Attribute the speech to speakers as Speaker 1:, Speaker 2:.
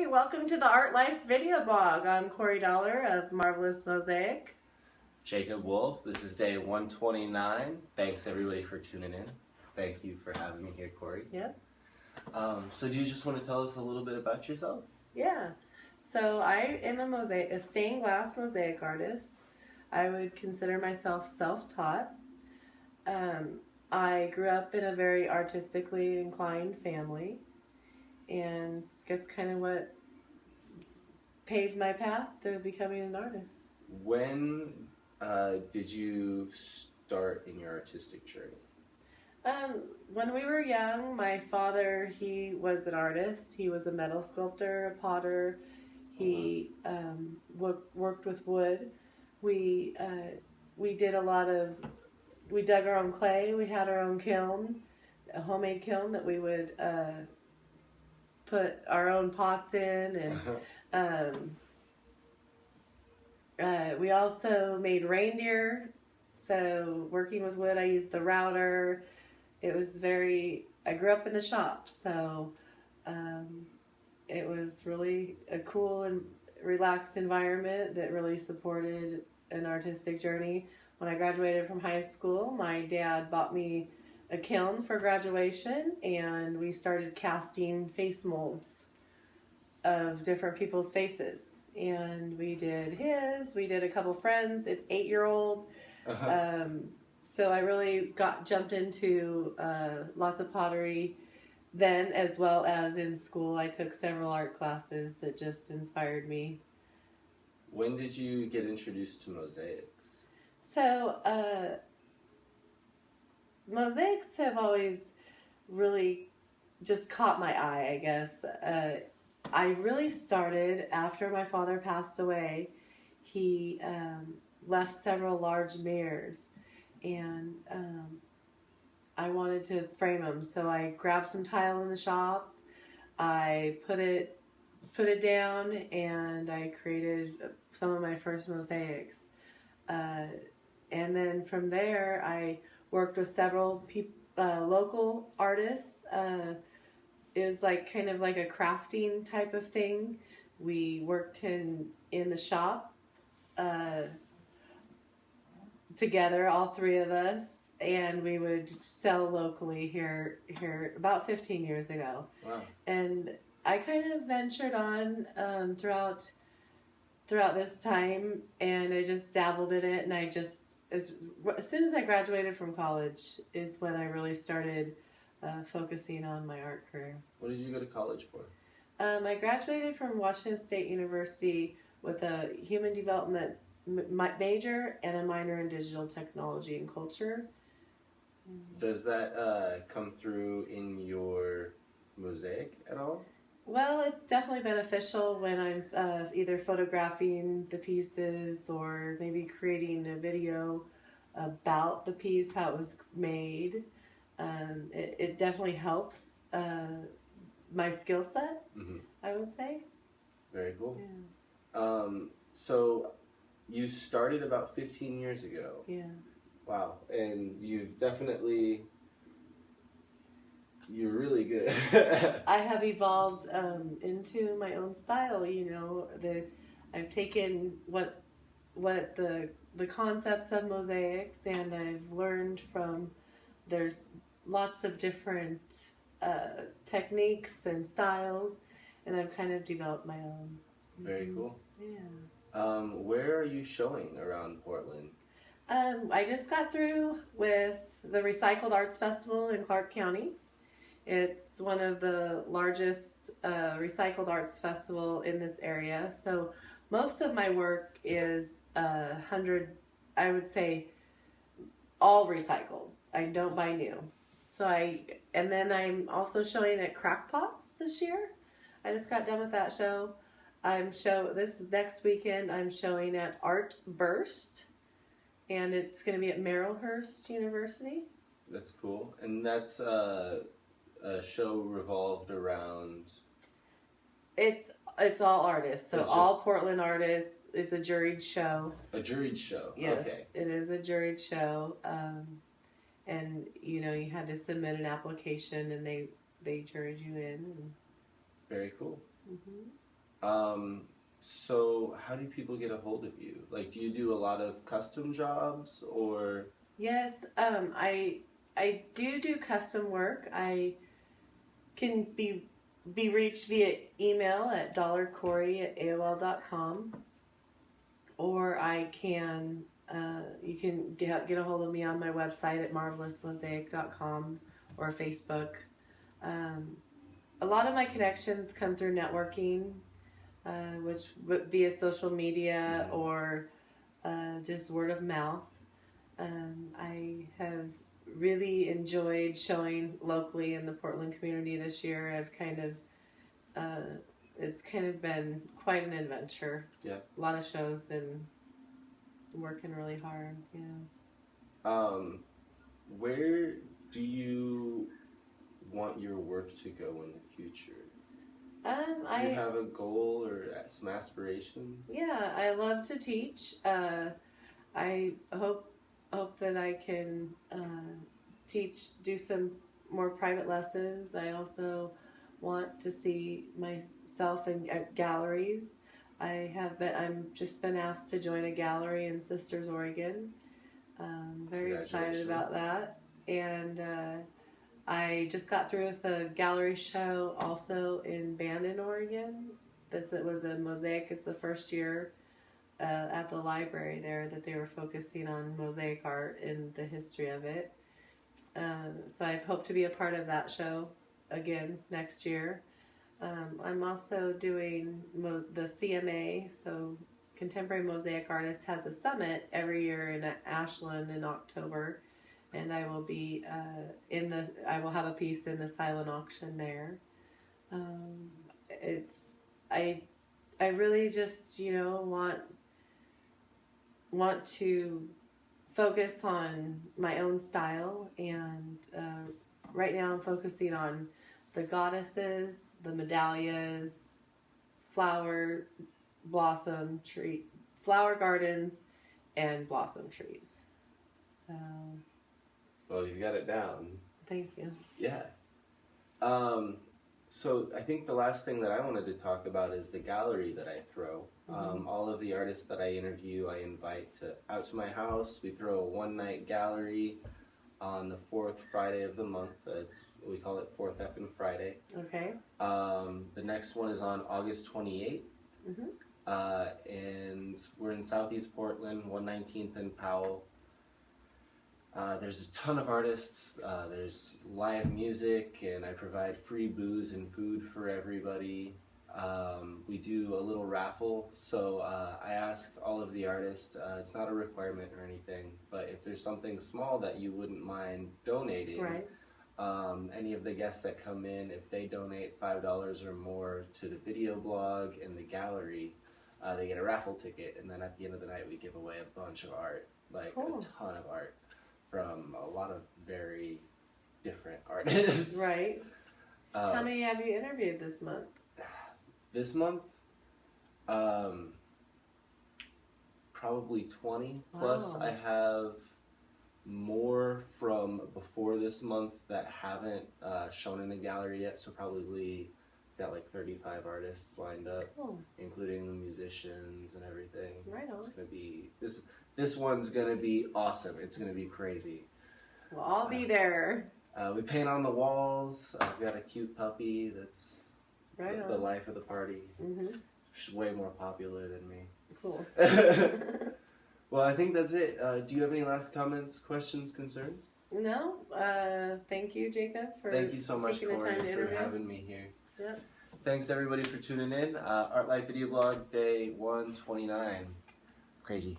Speaker 1: Hi, welcome to the Art Life video blog. I'm Kory of Marvelous Mosaic.
Speaker 2: Jacob Wolf. This is day 129. Thanks everybody for tuning in. Thank you for having me here, Kory.
Speaker 1: Yep.
Speaker 2: So do you just want to tell us a little bit about yourself?
Speaker 1: Yeah. So I am a stained glass mosaic artist. I would consider myself self-taught. I grew up in a very artistically inclined family, and that's kind of what paved my path to becoming an artist.
Speaker 2: When did you start in your artistic journey?
Speaker 1: When we were young, my father, he was an artist. He was a metal sculptor, a potter. He worked with wood. We did a lot of, we dug our own clay. We had our own kiln, a homemade kiln that we would put our own pots in, and we also made reindeer. So working with wood, I used the router. It was I grew up in the shop, so it was really a cool and relaxed environment that really supported an artistic journey. When I graduated from high school, my dad bought me a kiln for graduation, and we started casting face molds of different people's faces. And we did a couple friends, an 8-year-old. So I really jumped into lots of pottery then, as well as in school. I took several art classes that just inspired me.
Speaker 2: When did you get introduced to mosaics?
Speaker 1: So mosaics have always really just caught my eye, I guess. I really started after my father passed away. He left several large mirrors, and I wanted to frame them. So I grabbed some tile in the shop, I put it down, and I created some of my first mosaics. And then from there, I worked with several local artists. It was kind of like a crafting type of thing. We worked in the shop together, all three of us, and we would sell locally here about 15 years ago.
Speaker 2: Wow.
Speaker 1: And I kind of ventured on throughout this time, and I just dabbled in it, and as soon as I graduated from college is when I really started focusing on my art career.
Speaker 2: What did you go to college for?
Speaker 1: I graduated from Washington State University with a human development major and a minor in digital technology and culture.
Speaker 2: Does that come through in your mosaic at all?
Speaker 1: Well, it's definitely beneficial when I'm either photographing the pieces or maybe creating a video about the piece, how it was made. It definitely helps my skill set, I would say.
Speaker 2: Very cool.
Speaker 1: Yeah.
Speaker 2: So you started about 15 years ago.
Speaker 1: Yeah.
Speaker 2: Wow. And you're really good.
Speaker 1: I have evolved into my own style, you know. I've taken what the concepts of mosaics, and I've learned from, there's lots of different techniques and styles, and I've kind of developed my own.
Speaker 2: Very cool.
Speaker 1: Yeah.
Speaker 2: Where are you showing around Portland?
Speaker 1: I just got through with the Recycled Arts Festival in Clark County. It's one of the largest recycled arts festival in this area. So most of my work is I would say, all recycled. I don't buy new. And then I'm also showing at Crackpots this year. I just got done with that show. This next weekend I'm showing at Art Burst, and it's going to be at Marylhurst University.
Speaker 2: That's cool. And that's a show revolved around?
Speaker 1: It's all artists, so all Portland artists. It's a juried show.
Speaker 2: A juried show.
Speaker 1: Yes,
Speaker 2: okay.
Speaker 1: It is a juried show, and you had to submit an application, and they juried you in.
Speaker 2: Very cool. So how do people get a hold of you? Like, do you do a lot of custom jobs or?
Speaker 1: Yes, I do custom work. I can be reached via email at $Kory@AOL.com, or I can you can get a hold of me on my website at marvelousmosaic.com or Facebook. Um, a lot of my connections come through networking, which via social media or just word of mouth. I have really enjoyed showing locally in the Portland community this year. It's kind of been quite an adventure.
Speaker 2: Yeah.
Speaker 1: A lot of shows and working really hard. Yeah.
Speaker 2: Where do you want your work to go in the future? Do you have a goal or some aspirations?
Speaker 1: Yeah, I love to teach. I hope that I can do some more private lessons. I also want to see myself in galleries. I'm just been asked to join a gallery in Sisters, Oregon. Very excited about that. And I just got through with a gallery show also in Bandon, Oregon. It was a Mosaic. It's the first year at the library there that they were focusing on Mosaic art and the history of it. So I hope to be a part of that show again next year. I'm also doing the CMA, so Contemporary Mosaic Artist has a summit every year in Ashland in October, and I will be I will have a piece in the silent auction there. I really just want to focus on my own style, and right now I'm focusing on the goddesses, the medallias, flower gardens, and blossom trees. So.
Speaker 2: Well, you got it down.
Speaker 1: Thank you.
Speaker 2: Yeah. So I think the last thing that I wanted to talk about is the gallery that I throw. All of the artists that I interview, I invite out to my house. We throw a one-night gallery on the 4th Friday of the month. We call it 4th Effin' Friday.
Speaker 1: Okay.
Speaker 2: The next one is on August 28th. And we're in Southeast Portland, 119th and Powell. There's a ton of artists, there's live music, and I provide free booze and food for everybody. We do a little raffle, so I ask all of the artists, it's not a requirement or anything, but if there's something small that you wouldn't mind donating,
Speaker 1: right.
Speaker 2: Any of the guests that come in, if they donate $5 or more to the video blog and the gallery, they get a raffle ticket, and then at the end of the night we give away a bunch of art,
Speaker 1: Cool.
Speaker 2: A ton of art. From a lot of very different artists.
Speaker 1: Right. How many have you interviewed this month?
Speaker 2: This month? Probably 20.
Speaker 1: Wow.
Speaker 2: Plus I have more from before this month that haven't shown in the gallery yet, so probably got like 35 artists lined up,
Speaker 1: Cool.
Speaker 2: including the musicians and everything.
Speaker 1: Right on.
Speaker 2: It's gonna be this one's gonna be awesome. It's gonna be crazy.
Speaker 1: Well, I'll be there.
Speaker 2: We paint on the walls. I've got a cute puppy that's
Speaker 1: Right
Speaker 2: the life of the party.
Speaker 1: Mm-hmm.
Speaker 2: She's way more popular than me.
Speaker 1: Cool.
Speaker 2: Well, I think that's it. Do you have any last comments, questions, concerns?
Speaker 1: No. Thank you, Jacob, for
Speaker 2: Thank you so much,
Speaker 1: taking the time
Speaker 2: Kory,
Speaker 1: to
Speaker 2: for
Speaker 1: interview.
Speaker 2: having me here.
Speaker 1: Yep.
Speaker 2: Thanks everybody for tuning in. Art Life Video Blog Day 129. Crazy.